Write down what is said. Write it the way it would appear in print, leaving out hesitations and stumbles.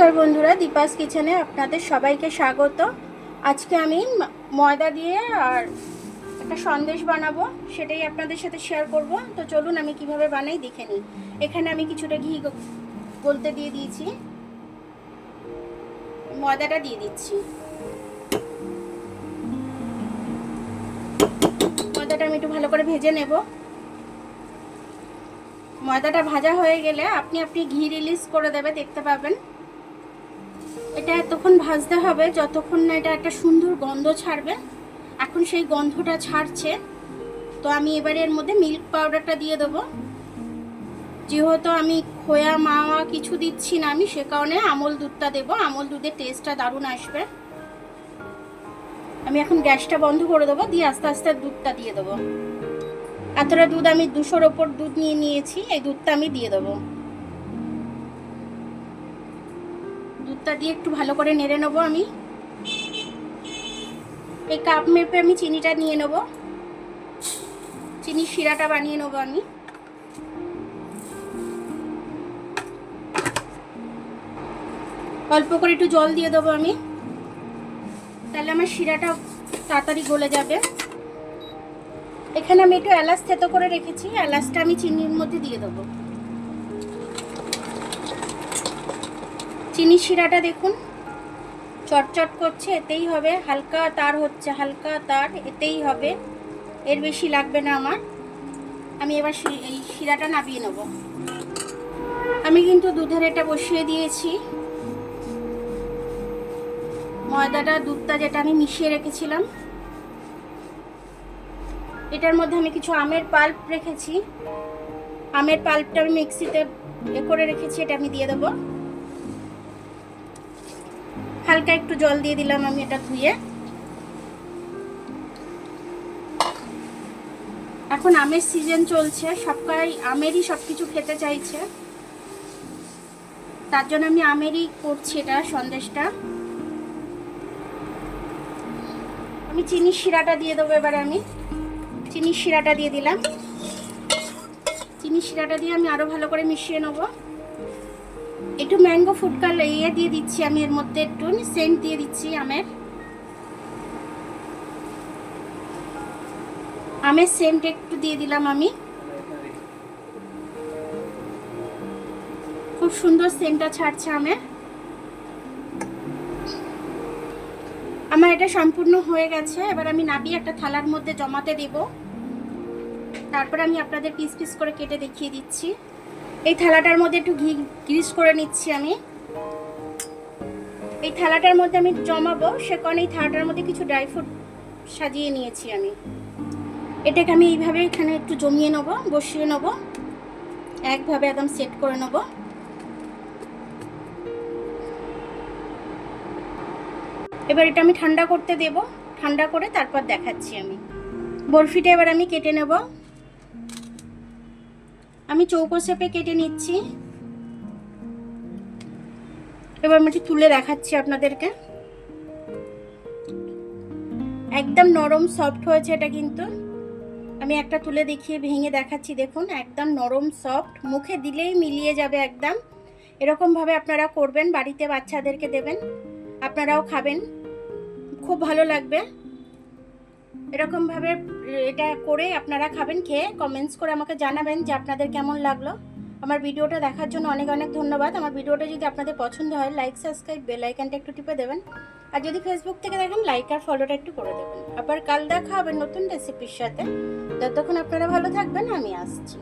নমস্কার বন্ধুরা, দীপাস কিচেনে আপনাদের সবাইকে স্বাগত। আজকে আমি ময়দা দিয়ে আর একটা সন্দেশ বানাবো, সেটাই আপনাদের সাথে শেয়ার করব। তো চলুন আমি কিভাবে বানাই দেখে নিই। এখানে আমি কিছুটা ঘি গলতে দিয়ে দিয়েছি, ময়দাটা দিয়ে দিচ্ছি। ময়দাটা আমি একটু ভালো করে ভেজে নেব। ময়দাটা ভাজা হয়ে গেলে আপনি ঘি রিলিজ করে দেবে, দেখতে পাবেন। এটা এতক্ষণ ভাজতে হবে যতক্ষণ না এটা একটা সুন্দর গন্ধ ছাড়বে। এখন সেই গন্ধটা ছাড়ছে, তো আমি এবারে এর মধ্যে মিল্ক পাউডারটা দিয়ে দেবো। যেহেতু আমি খোয়া মাওয়া কিছু দিচ্ছি না, আমি সে কারণে আমল দুধটা দেবো। আমল দুধের টেস্টটা দারুণ আসবে। আমি এখন গ্যাসটা বন্ধ করে দেবো, দিয়ে আস্তে আস্তে দুধটা দিয়ে দেবো। এতটা দুধ আমি 200-র ওপর দুধ নিয়েছি, এই দুধটা আমি দিয়ে দেবো। দুধটা দিয়ে একটু ভালো করে নেড়ে নেবো। আমি এই কাপ মেপে আমি চিনিটা নিয়ে নেব, চিনির শিরাটা বানিয়ে নেবো। আমি অল্প করে একটু জল দিয়ে দেবো আমি, তাহলে আমার শিরাটা তাড়াতাড়ি গলে যাবে। এখানে আমি একটু এলাচ থেতো করে রেখেছি, এলাচটা আমি চিনির মধ্যে দিয়ে দেবো। চিনির শিরাটা দেখুন চটচট করছে, এতেই হবে। হালকা তার হচ্ছে, হালকা তার, এতেই হবে, এর বেশি লাগবে না আমার। আমি এবার এই শিরাটা নামিয়ে নেব। আমি কিন্তু দুধের এটা বসিয়ে দিয়েছি। ময়দাটা দুধটা যেটা আমি মিশিয়ে রেখেছিলাম, এটার মধ্যে আমি কিছু আমের পাল্প রেখেছি। আমের পাল্পটা আমি মিক্সিতে করে রেখেছি, এটা আমি দিয়ে দেবো। হালকা একটু জল দিয়ে দিলাম আমি এটা ধুয়ে। এখন আমের সিজন চলছে, সবাই আমেরই সবকিছু খেতে চাইছে, তার জন্য আমি আমেরই করছি এটা সন্দেশটা। আমি চিনির শিরাটা দিয়ে দেবো। এবারে আমি চিনির শিরাটা দিয়ে দিলাম। চিনির শিরাটা দিয়ে আমি আরো ভালো করে মিশিয়ে নেব। একটু ম্যাঙ্গো ফুড কালার দিয়ে দিচ্ছি আমি, এর মধ্যে একটু সেন্ট দিয়ে দিচ্ছি আমের সেন্ট একটু দিয়ে দিলাম আমি। খুব সুন্দর সেন্টটা ছাড়ছে আমের। আমার এটা সম্পূর্ণ হয়ে গেছে। এবার আমি নাবিয়ে একটা থালার মধ্যে জমাতে দেব, তারপর আমি আপনাদের পিস পিস করে কেটে দেখিয়ে দিচ্ছি। এই থালাটার মধ্যে একটু ঘি গ্রিস করে নিচ্ছি আমি। এই থালাটার মধ্যে আমি জমাবো, সে কারণে এই থালাটার মধ্যে কিছু ড্রাই ফ্রুট সাজিয়ে নিয়েছি আমি। এটাকে আমি এইভাবে এখানে একটু জমিয়ে নেবো, বসিয়ে নেবো, একভাবে একদম সেট করে নেব। এবার এটা আমি ঠান্ডা করতে দেব, ঠান্ডা করে তারপর দেখাচ্ছি আমি। বরফিটা এবার আমি কেটে নেব। আমি চৌকো শেপে কেটে নিচ্ছি। এবার আমি তুলে দেখাচ্ছি আপনাদেরকে। একদম নরম সফট হয়েছে এটা, কিন্তু আমি একটা তুলে দেখিয়ে ভেঙে দেখাচ্ছি। দেখুন একদম নরম সফট, মুখে দিলেই মিলিয়ে যাবে একদম। এরকম ভাবে আপনারা করবেন, বাড়িতে বাচ্চাদেরকে দেবেন, আপনারাও খাবেন, খুব ভালো লাগবে। এরকম ভাবে এটা করে আপনারা খাবেন, খেয়ে কমেন্টস করে আমাকে জানাবেন যে আপনাদের কেমন লাগলো। আমার ভিডিওটা দেখার জন্য অনেক অনেক ধন্যবাদ। আমার ভিডিওটা যদি আপনাদের পছন্দ হয়, লাইক সাবস্ক্রাইব বেল আইকনটা একটু টিপে দেবেন। আর যদি ফেসবুক থেকে দেখেন, লাইক আর ফলোটা একটু করে দেবেন। আবার কাল দেখা হবে নতুন রেসিপির সাথে। ততক্ষণ আপনারা ভালো থাকবেন, আমি আসছি।